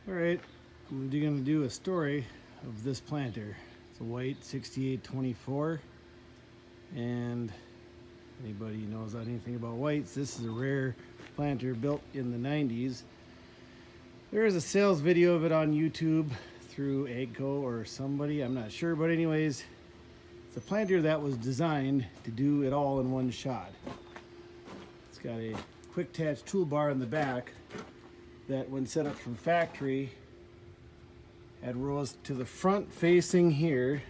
Alright, I'm going to do a story of this planter. It's a white 6824, and anybody who knows anything about whites, this is a rare planter built in the 90s. There is a sales video of it on YouTube through AGCO or somebody, I'm not sure, but anyways, it's a planter that was designed to do it all in one shot. It's got a quick attach toolbar in the back that, when set up from factory, had rows to the front facing here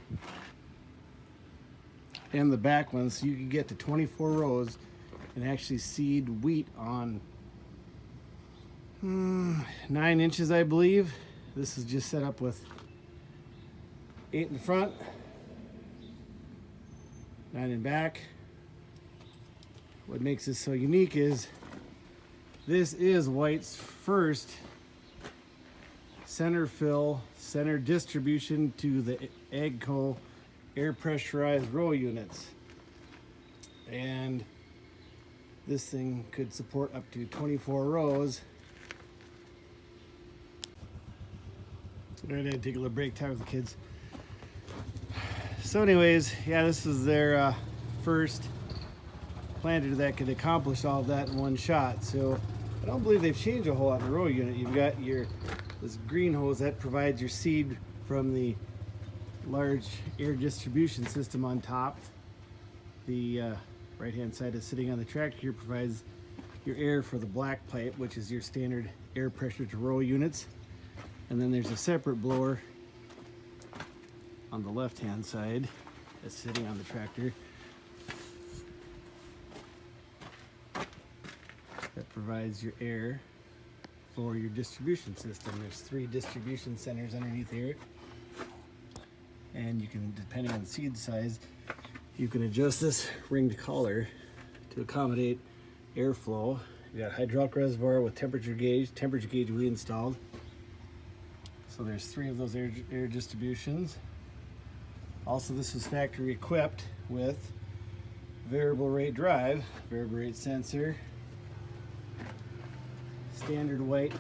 and the back ones, so you could get to 24 rows and actually seed wheat on 9 inches, I believe. This is just set up with 8 in the front, 9 in back. What makes this so unique is this is White's first center fill, center distribution to the AGCO air pressurized row units. And this thing could support up to 24 rows. All right, I had to take a little break time with the kids. So anyways, yeah, this is their first planter that could accomplish all of that in one shot. So I don't believe they've changed a whole lot in the row unit. You've got this green hose that provides your seed from the large air distribution system on top. The right hand side is sitting on the tractor here, provides your air for the black pipe, which is your standard air pressure to row units. And then there's a separate blower on the left hand side that's sitting on the tractor that provides your air for your distribution system. There's 3 distribution centers underneath here, and you can, depending on the seed size, you can adjust this ringed collar to accommodate airflow. You got a hydraulic reservoir with temperature gauge we installed. So there's 3 of those air distributions. Also, this was factory equipped with variable rate drive, variable rate sensor, standard White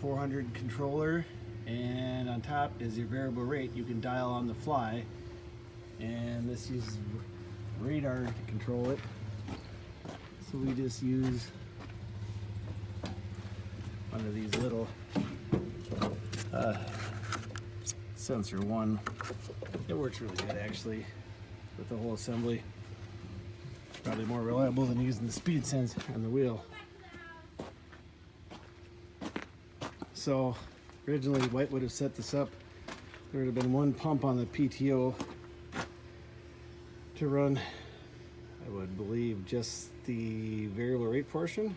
400 controller, and on top is your variable rate you can dial on the fly, and this uses radar to control it. So we just use one of these little sensor one. It works really good actually with the whole assembly. Probably more reliable than using the speed sense on the wheel. So originally White would have set this up, there would have been one pump on the PTO to run, I would believe, just the variable rate portion,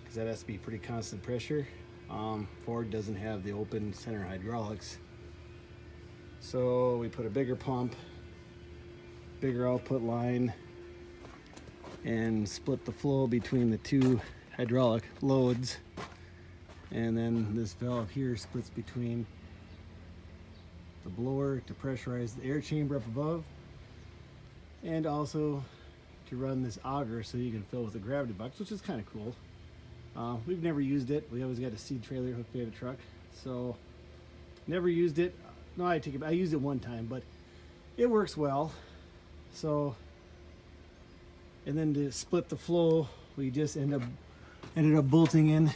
because that has to be pretty constant pressure. Ford doesn't have the open center hydraulics, so we put a bigger pump, bigger output line, and split the flow between the 2 hydraulic loads. And then this valve here splits between the blower to pressurize the air chamber up above, and also to run this auger so you can fill with a gravity box, which is kind of cool. We've never used it. We always got a seed trailer hooked to the truck, so never used it. No, I take it. I used it one time, but it works well. So, and then to split the flow, we just ended up bolting in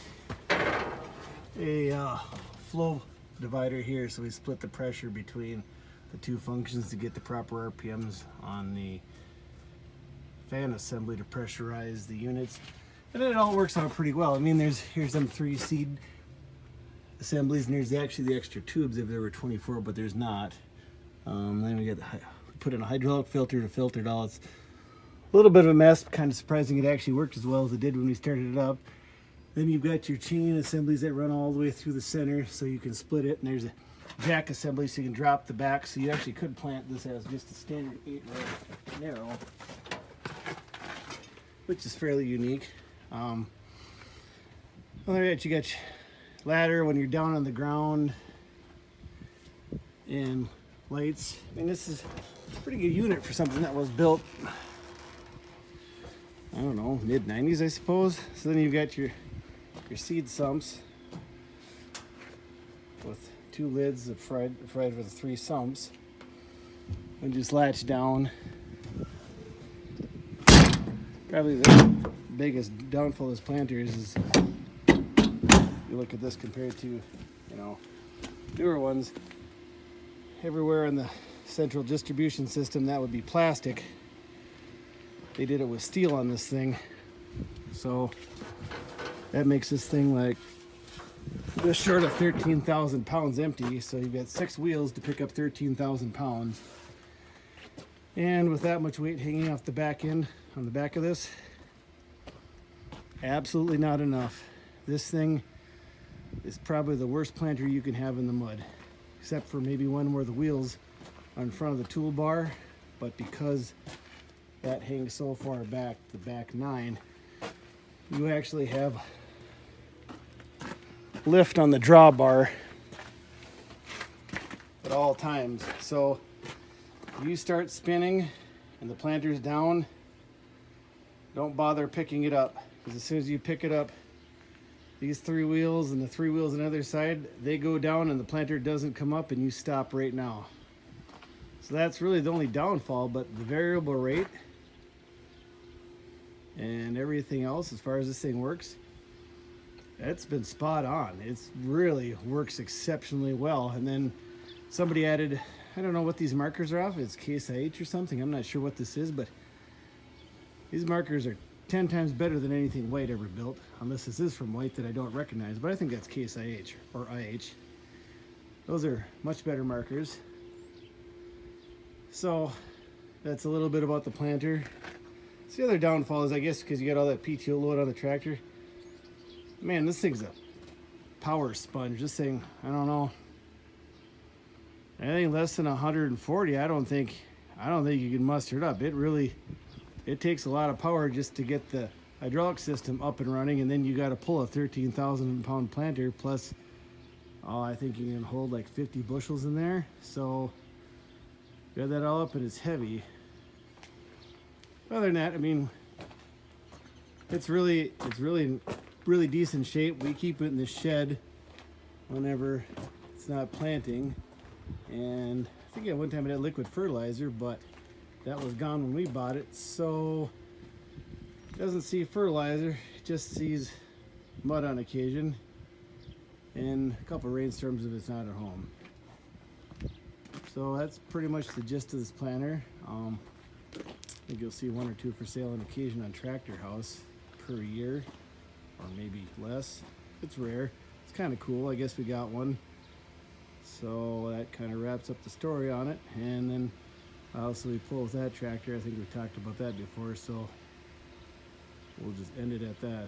a flow divider here, so we split the pressure between the 2 functions to get the proper RPMs on the fan assembly to pressurize the units. And then it all works out pretty well. I mean, here's them 3 seed assemblies, and there's actually the extra tubes if there were 24, but there's not. Then we put in a hydraulic filter to filter it all. It's a little bit of a mess, kind of surprising it actually worked as well as it did when we started it up. Then you've got your chain assemblies that run all the way through the center, so you can split it, and there's a jack assembly so you can drop the back, so you actually could plant this as just a standard 8-row narrow, which is fairly unique. Other than that, you got your ladder when you're down on the ground, and lights. I mean, this is a pretty good unit for something that was built, I don't know, mid-90s, I suppose. So then you've got your seed sumps with 2 lids that fried with 3 sumps, and just latch down. Probably the biggest downfall of this planter is you look at this compared to, newer ones. Everywhere in the central distribution system that would be plastic. They did it with steel on this thing, so that makes this thing like just short of 13,000 pounds empty. So you've got 6 wheels to pick up 13,000 pounds, and with that much weight hanging off the back end on the back of this, absolutely not enough. This thing is probably the worst planter you can have in the mud, except for maybe one where the wheels are in front of the toolbar, but because that hangs so far back, the back 9, you actually have lift on the drawbar at all times. So if you start spinning and the planter's down, don't bother picking it up, because as soon as you pick it up, these 3 wheels and the 3 wheels on the other side, they go down and the planter doesn't come up and you stop right now. So that's really the only downfall, but the variable rate and everything else as far as this thing works, it's been spot on. It's really works exceptionally well. And then somebody added, I don't know what these markers are off, it's Case IH or something, I'm not sure what this is, but these markers are 10 times better than anything White ever built, unless this is from White that I don't recognize, but I think that's Case IH or IH. Those are much better markers. So that's a little bit about the planter. So the other downfall is, I guess, because you got all that PTO load on the tractor. Man, this thing's a power sponge. This thing, I don't know, anything less than 140, I don't think you can muster it up. It takes a lot of power just to get the hydraulic system up and running, and then you got to pull a 13,000 pound planter, plus I think you can hold like 50 bushels in there. So got that all up, and it's heavy. Other than that, I mean, it's really decent shape. We keep it in the shed whenever it's not planting, and I think at one time it had liquid fertilizer, but that was gone when we bought it, so it doesn't see fertilizer, it just sees mud on occasion and a couple rainstorms if it's not at home. So that's pretty much the gist of this planter. I think you'll see 1 or 2 for sale on occasion on Tractor House per year, or maybe less. It's rare. It's kind of cool. I guess we got one. So that kind of wraps up the story on it. And then also we pull with that tractor. I think we talked about that before, so we'll just end it at that.